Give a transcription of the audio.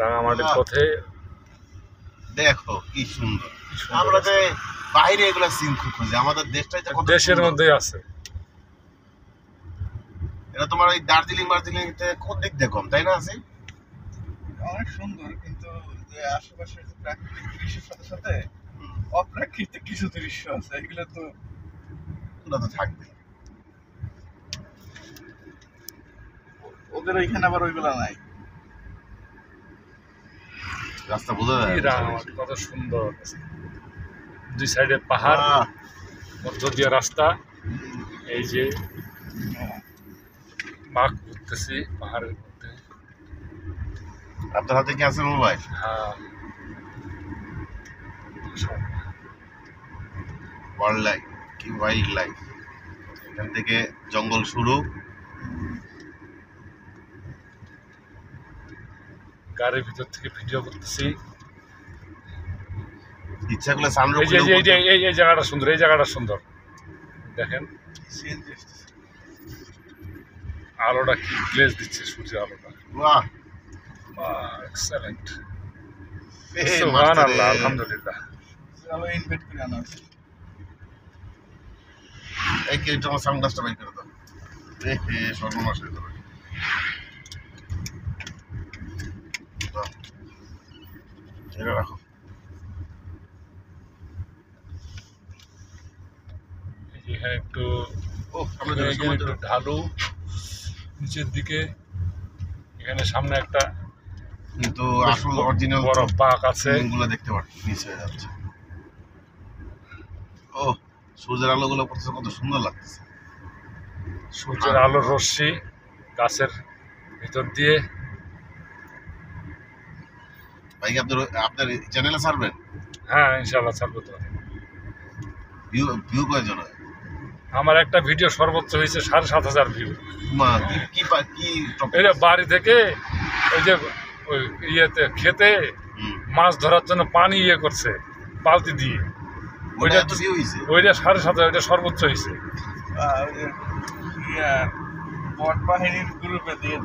রাঙামাটির পথে দেখো কি সুন্দর। আমরা যে বাইরে এগুলা সিন খুব খুঁজি, আমাদের দেশটাই তো কত দেশের সুন্দর। মধ্যেই আছে। এটা তোমার ওই দার্জিলিং কোন দিক দিয়ে কম, তাই না? আছে অনেক সুন্দর, কিন্তু যে আশেপাশের যে প্রাকৃতিক দৃশ্যের সাথে সাথে অপ্রাকৃতিক কিছু দৃশ্য আছে, এগুলো তো ওগুলো তো থাকবে। ওদের ওইখানে আবার ওইগুলা নাই। রাস্তা বোঝা যায়। রাঙামাটি কত সুন্দর, দুই সাইডে পাহাড়, মধ্য দিয়ে রাস্তা। এই যে বাঘ ঘুরতেছি পাহাড়ের মধ্যে। আপনার হাতে কি আছে মোবাইল? হ্যাঁ, ওয়াইল্ড লাইফ কি ওয়াইল্ড লাইফ, এখান থেকে জঙ্গল শুরু। গাড়ির ভিতর থেকে ভিডিও করতেছি। ইচ্ছা করলে সামনে এই যে এই জায়গাটা সুন্দর, এই জায়গাটা সুন্দর, দেখেন আলোটা কি গ্লেজ দিচ্ছে, সূর্যের আলোটা। বাহ, এক্সেলেন্ট, এই সুবহানাল্লাহ, আলহামদুলিল্লাহ। চলো ইনভাইট করে আনা হচ্ছে। এই কি তোমার সানগ্লাসটা বের করে দাও। সর্বনাশ হয়ে যাবে। এটা রাখো। এখানে একটু আমরা একটু ঢালু নিচের দিকে, এখানে সামনে একটা কিন্তু আসল অরিজিনাল বড় বাঘ আছে, গুলো দেখতে পাচ্ছি নিচ হয়ে যাচ্ছে। ও, সূর্যের আলোগুলো পড়তেছে, কত সুন্দর লাগতেছে। সূর্যের আলোর রশ্মি গাছের ভিতর দিয়ে। ভাই আপনার চ্যানেলে ছাড়বেন? হ্যাঁ, ইনশাআল্লাহ ছাড়বো তো। ভিউ কয়জন? আমার একটা ভিডিও সর্বোচ্চ হয়েছে 7,500 ভিউ। মা কি কি কি এটা বাড়ি থেকে ওই যে ওই ইয়েতে খেতে মাছ ধরার জন্য পানি ইয়ে করছে বালতি দিয়ে, ওইটা 7,500, ওইটা সর্বোচ্চ হয়েছে। বট বাহিনীর গ্রুপে দিয়ে